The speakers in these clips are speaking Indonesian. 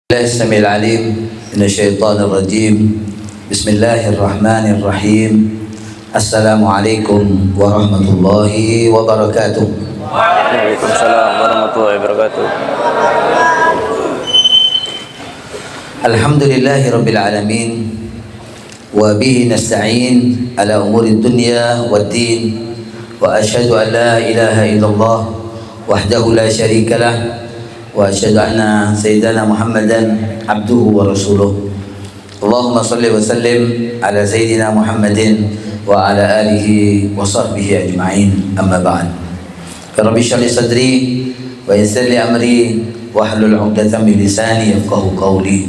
الله السميع العليم من الشيطان الرجيم. بسم الله الرحمن الرحيم. السلام عليكم ورحمة الله وبركاته. Waalaikumsalam warahmatullahi wabarakatuh. الحمد لله رب العالمين وبه نستعين على أمور الدنيا والدين، وأشهد أن لا إله إلا الله وحده لا شريك له، وأشهد أن سيدنا محمدا عبده ورسوله. اللهم صل وسلم على سيدنا محمد وعلى آله وصحبه أجمعين. أما بعد، رب اشرح لي صدري ويسر لي أمري واحلل عقدة من لساني يفقهوا قولي.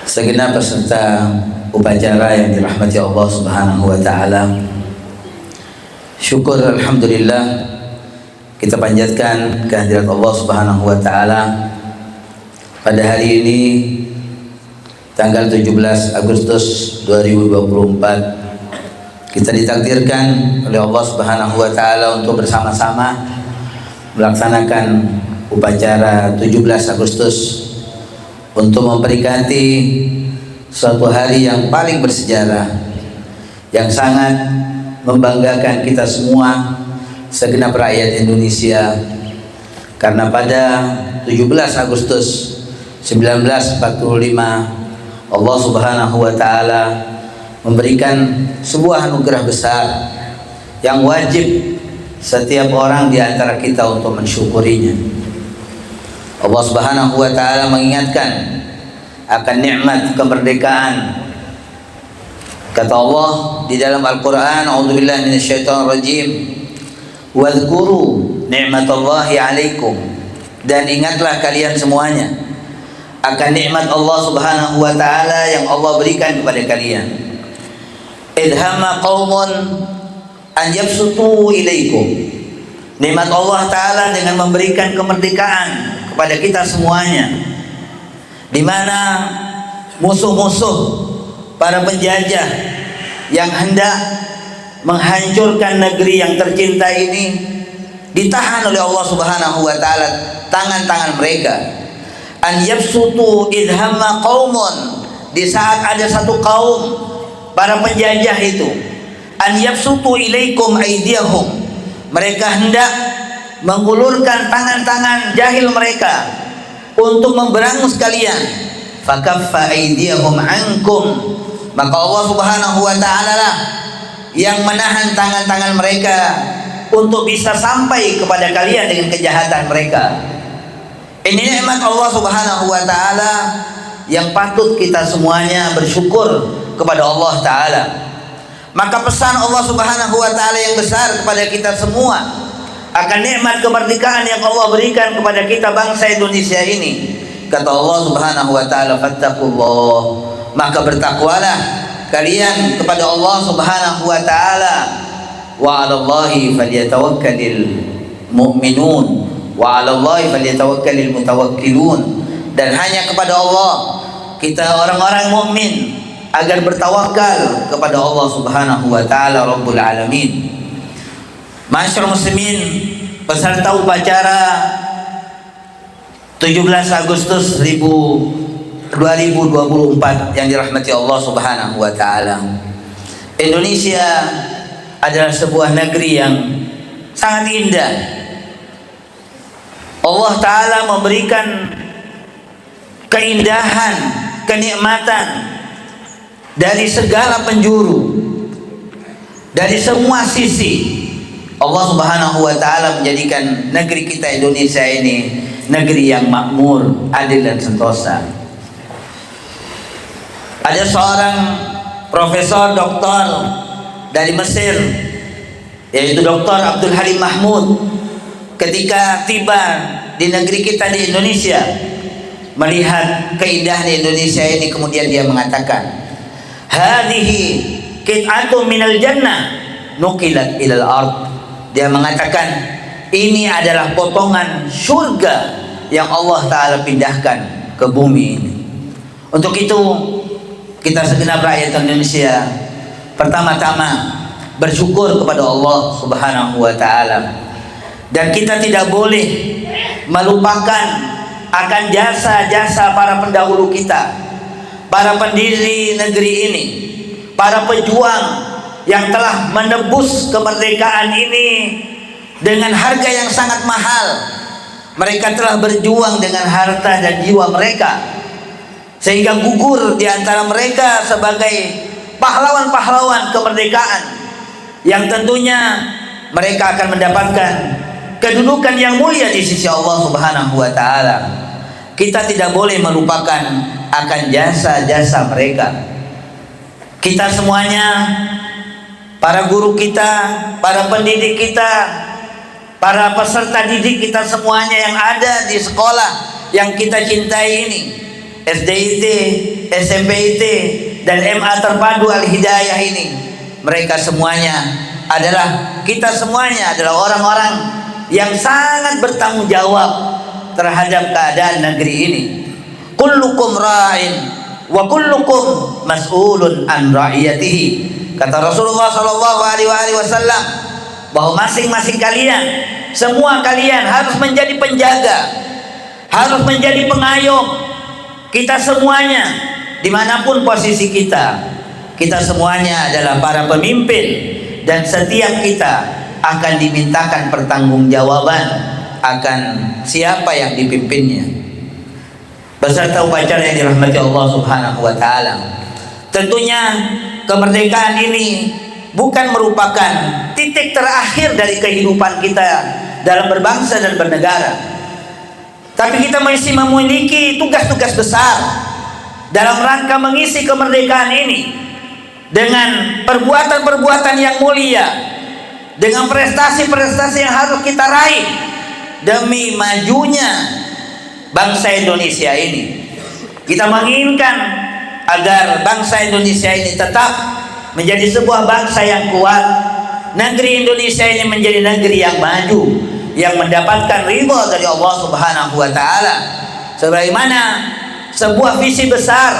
Segenap peserta upacara yang dirahmati Allah Subhanahu wa taala, syukur alhamdulillah kita panjatkan kehadirat Allah Subhanahu wa taala pada hari ini tanggal 17 Agustus 2024. Kita ditakdirkan oleh Allah Subhanahu wa taala untuk bersama-sama melaksanakan upacara 17 Agustus untuk memperingati suatu hari yang paling bersejarah, yang sangat membanggakan kita semua, segenap rakyat Indonesia, karena pada 17 Agustus 1945 Allah Subhanahu wa taala memberikan sebuah anugerah besar yang wajib setiap orang di antara kita untuk mensyukurinya. Allah Subhanahu wa taala mengingatkan akan nikmat kemerdekaan. Kata Allah di dalam Al-Qur'an, a'udzubillahi minasyaitonirrajim, wadhkuru ni'matallahi alaikum, dan ingatlah kalian semuanya akan nikmat Allah Subhanahu wa taala yang Allah berikan kepada kalian. Idhamma qaumun an yabsutu ilaikum, nikmat Allah taala dengan memberikan kemerdekaan kepada kita semuanya, di mana musuh-musuh para penjajah yang hendak menghancurkan negeri yang tercinta ini ditahan oleh Allah Subhanahu wa taala tangan-tangan mereka. An yabsutu idhamma qaumun, di saat ada satu kaum para penjajah itu, an yabsutu ilaikum aydiyahum, mereka hendak mengulurkan tangan-tangan jahil mereka untuk memberangus kalian. Fakaffa aydiyahum ankum, maka Allah Subhanahu wa taala lah yang menahan tangan-tangan mereka untuk bisa sampai kepada kalian dengan kejahatan mereka. Ini nikmat Allah Subhanahu wa taala yang patut kita semuanya bersyukur kepada Allah taala. Maka pesan Allah Subhanahu wa taala yang besar kepada kita semua akan nikmat kemerdekaan yang Allah berikan kepada kita bangsa Indonesia ini. Kata Allah Subhanahu wa taala, fattaqullah, maka bertakwalah kalian kepada Allah Subhanahu wa taala. Wa 'alallahi falyatawakkalul mu'minun wa 'alallahi falyatawakkalul mutawakkilun, dan hanya kepada Allah kita orang-orang mukmin agar bertawakal kepada Allah Subhanahu wa taala Rabbul alamin. Masyaallah muslimin, peserta upacara 17 Agustus 2024 yang dirahmati Allah Subhanahu wa taala. Indonesia adalah sebuah negeri yang sangat indah. Allah taala memberikan keindahan, kenikmatan dari segala penjuru, dari semua sisi. Allah Subhanahu wa taala menjadikan negeri kita Indonesia ini negeri yang makmur, adil dan sentosa. Ada seorang profesor doktor dari Mesir, yaitu Dr. Abdul Halim Mahmud, ketika tiba di negeri kita di Indonesia, melihat keindahan di Indonesia ini, kemudian dia mengatakan, hadhihi qit'atun minal jannah nuqilat ilal ard. Dia mengatakan ini adalah potongan surga yang Allah taala pindahkan ke bumi ini. Untuk itu kita segenap rakyat Indonesia pertama-tama bersyukur kepada Allah Subhanahu wa taala, dan kita tidak boleh melupakan akan jasa-jasa para pendahulu kita, para pendiri negeri ini, para pejuang yang telah menebus kemerdekaan ini dengan harga yang sangat mahal. Mereka telah berjuang dengan harta dan jiwa mereka, sehingga gugur di antara mereka sebagai pahlawan-pahlawan kemerdekaan yang tentunya mereka akan mendapatkan kedudukan yang mulia di sisi Allah Subhanahu wa taala. Kita tidak boleh melupakan akan jasa-jasa mereka. Kita semuanya, para guru kita, para pendidik kita, para peserta didik kita semuanya yang ada di sekolah yang kita cintai ini, SDIT, SMPIT, dan MA Terpadu Al-Hidayah ini, mereka semuanya adalah, kita semuanya adalah orang-orang yang sangat bertanggung jawab terhadap keadaan negeri ini. Kullukum ra'in wa kullukum mas'ulun an ra'iyatihi. Kata Rasulullah sallallahu alaihi wasallam bahwa masing-masing kalian, semua kalian harus menjadi penjaga, harus menjadi pengayom. Kita semuanya, dimanapun posisi kita, kita semuanya adalah para pemimpin, dan setiap kita akan dimintakan pertanggungjawaban akan siapa yang dipimpinnya beserta upacara yang dirahmati Allah Subhanahu wa taala. Tentunya kemerdekaan ini bukan merupakan titik terakhir dari kehidupan kita dalam berbangsa dan bernegara, tapi kita masih memiliki tugas-tugas besar dalam rangka mengisi kemerdekaan ini dengan perbuatan-perbuatan yang mulia, dengan prestasi-prestasi yang harus kita raih demi majunya bangsa Indonesia ini. Kita menginginkan agar bangsa Indonesia ini tetap menjadi sebuah bangsa yang kuat. Negeri Indonesia ini menjadi negeri yang maju, yang mendapatkan ridha dari Allah Subhanahu wa taala, sebagaimana sebuah visi besar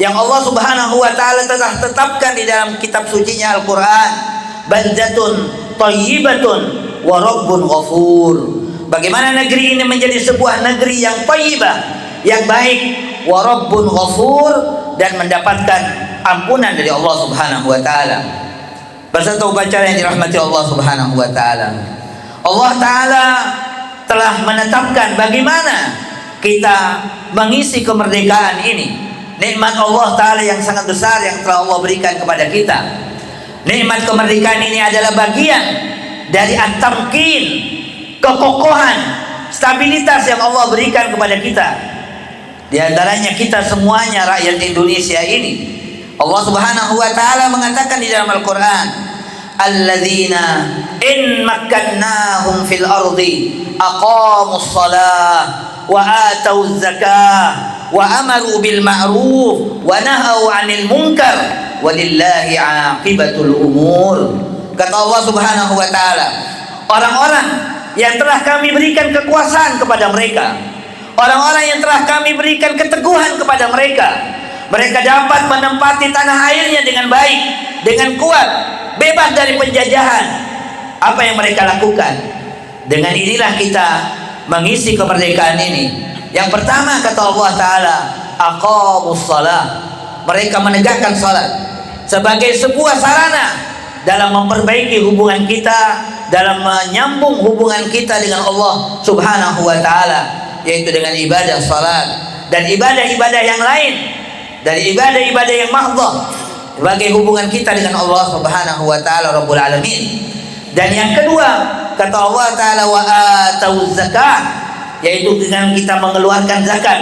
yang Allah Subhanahu wa taala telah tetapkan di dalam kitab sucinya Al-Qur'an. Baldatun thayyibatun wa rabbun ghafur. Bagaimana negeri ini menjadi sebuah negeri yang thayyibah, yang baik, wa rabbun ghafur, dan mendapatkan ampunan dari Allah Subhanahu wa taala. Beserta upacara yang dirahmati Allah Subhanahu wa taala. Allah taala telah menetapkan bagaimana kita mengisi kemerdekaan ini. Nikmat Allah taala yang sangat besar yang telah Allah berikan kepada kita. Nikmat kemerdekaan ini adalah bagian dari at-tamkin, kekokohan, stabilitas yang Allah berikan kepada kita. Di antaranya kita semuanya rakyat Indonesia ini. Allah Subhanahu wa taala mengatakan di dalam Al-Qur'an, alladzina in makkannahum fil ardi aqamus shalah wa atauz zakah wa amaru bil ma'ruf wa nahau 'anil munkar walillahi 'aqibatul umur. Kata Allah Subhanahu wa taala, orang-orang yang telah kami berikan kekuasaan kepada mereka, orang-orang yang telah kami berikan keteguhan kepada mereka, mereka dapat menempati tanah airnya dengan baik, dengan kuat, bebas dari penjajahan. Apa yang mereka lakukan? Dengan inilah kita mengisi kemerdekaan ini. Yang pertama kata Allah taala, aqamus shalah. Mereka menegakkan salat sebagai sebuah sarana dalam memperbaiki hubungan kita, dalam menyambung hubungan kita dengan Allah Subhanahu wa taala, yaitu dengan ibadah salat dan ibadah-ibadah yang lain, dari ibadah-ibadah yang mahdhah sebagai hubungan kita dengan Allah Subhanahu wa taala Rabbul Alamin. Dan yang kedua kata Allah taala, wa atauz zakah, yaitu dengan kita mengeluarkan zakat,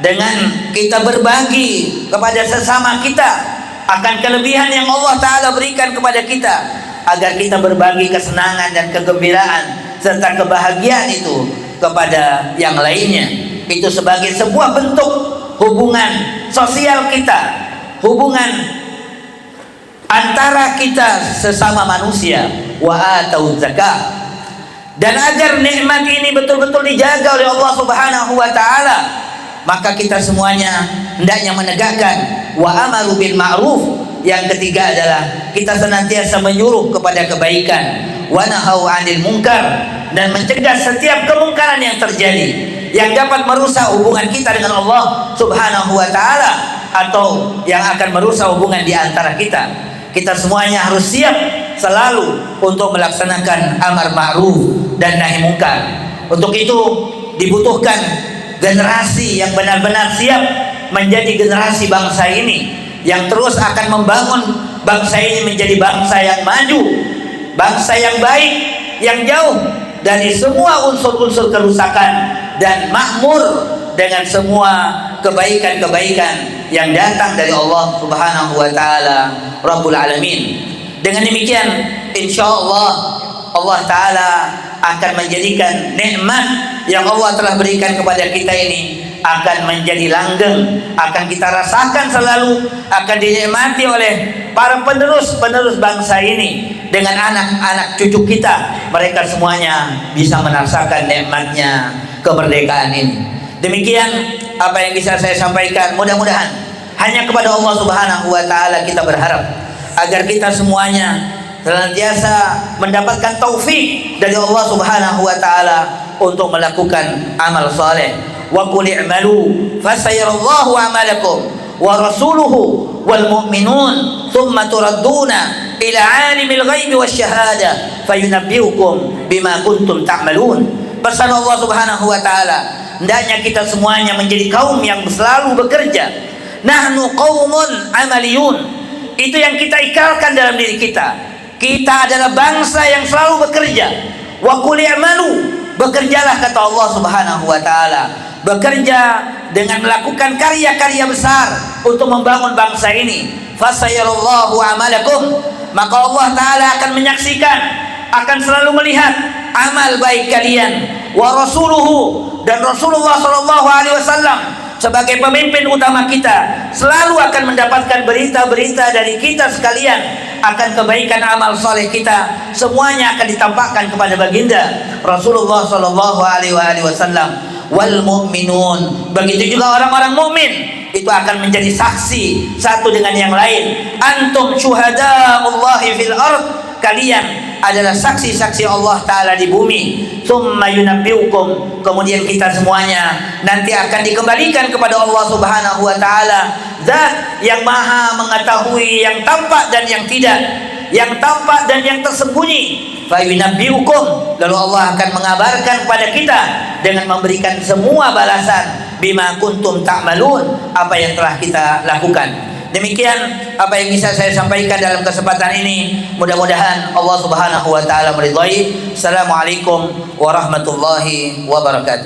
dengan kita berbagi kepada sesama kita akan kelebihan yang Allah taala berikan kepada kita, agar kita berbagi kesenangan dan kegembiraan serta kebahagiaan itu kepada yang lainnya. Itu sebagai sebuah bentuk hubungan sosial kita, hubungan antara kita sesama manusia. Wa atauz zakah. Dan agar nikmat ini betul-betul dijaga oleh Allah Subhanahu wa taala, maka kita semuanya hendaknya menegakkan wa amaru bil ma'ruf. Yang ketiga adalah kita senantiasa menyuruh kepada kebaikan, wa nahau 'anil munkar, dan mencegah setiap kemungkaran yang terjadi. yang dapat merusak hubungan kita dengan Allah Subhanahu wa taala, atau yang akan merusak hubungan di antara kita. Kita semuanya harus siap selalu untuk melaksanakan amar ma'ruf dan nahi munkar. Untuk itu dibutuhkan generasi yang benar-benar siap menjadi generasi bangsa ini, yang terus akan membangun bangsa ini menjadi bangsa yang maju, bangsa yang baik, yang jauh dari semua unsur-unsur kerusakan, dan makmur dengan semua kebaikan-kebaikan yang datang dari Allah Subhanahu wa taala Rabbul Alamin. Dengan demikian insyaallah Allah taala akan menjadikan nikmat yang Allah telah berikan kepada kita ini akan menjadi langgeng, akan kita rasakan selalu, akan dinikmati oleh para penerus bangsa ini. Dengan anak-anak cucu kita, mereka semuanya bisa merasakan nikmatnya kemerdekaan ini. Demikian apa yang bisa saya sampaikan. Mudah-mudahan hanya kepada Allah Subhanahu wa taala kita berharap agar kita semuanya senantiasa mendapatkan taufik dari Allah Subhanahu wa taala untuk melakukan amal saleh. Wa qul i'malu fasayarallahu a'malakum wa rasuluhu wal mu'minun thumma turadduna ila 'alimil ghaibi wasyahada fayunabbiukum bima kuntum ta'malun. Pesan Allah Subhanahu wa taala, hendaknya kita semuanya menjadi kaum yang selalu bekerja. Nahnu qaumun amaliyun. Itu yang kita ikrarkan dalam diri kita. Kita adalah bangsa yang selalu bekerja. Wa qul i'malu, bekerjalah kata Allah Subhanahu wa taala. Bekerja dengan melakukan karya-karya besar untuk membangun bangsa ini. Fasayarallahu amalakum, maka Allah taala akan menyaksikan, akan selalu melihat amal baik kalian. Wa rasuluhu, dan Rasulullah sallallahu alaihi wasallam sebagai pemimpin utama kita selalu akan mendapatkan berita-berita dari kita sekalian akan kebaikan amal soleh kita. Semuanya akan ditampakkan kepada baginda Rasulullah sallallahu alaihi wasallam. Wal mu'minun, begitu juga orang-orang mukmin itu akan menjadi saksi satu dengan yang lain. Antum syuhada'ullahi fil ard, kalian adalah saksi-saksi Allah taala di bumi. Tsumma yunabbiukum, kemudian kita semuanya nanti akan dikembalikan kepada Allah Subhanahu wa taala, zat yang maha mengetahui yang tampak dan yang tidak, yang tampak dan yang tersembunyi. Fayunabbiukum, lalu Allah akan mengabarkan kepada kita dengan memberikan semua balasan bima kuntum ta'malun, apa yang telah kita lakukan. Demikian apa yang bisa saya sampaikan dalam kesempatan ini. Mudah-mudahan Allah Subhanahu wa taala meridhai. Assalamualaikum warahmatullahi wabarakatuh.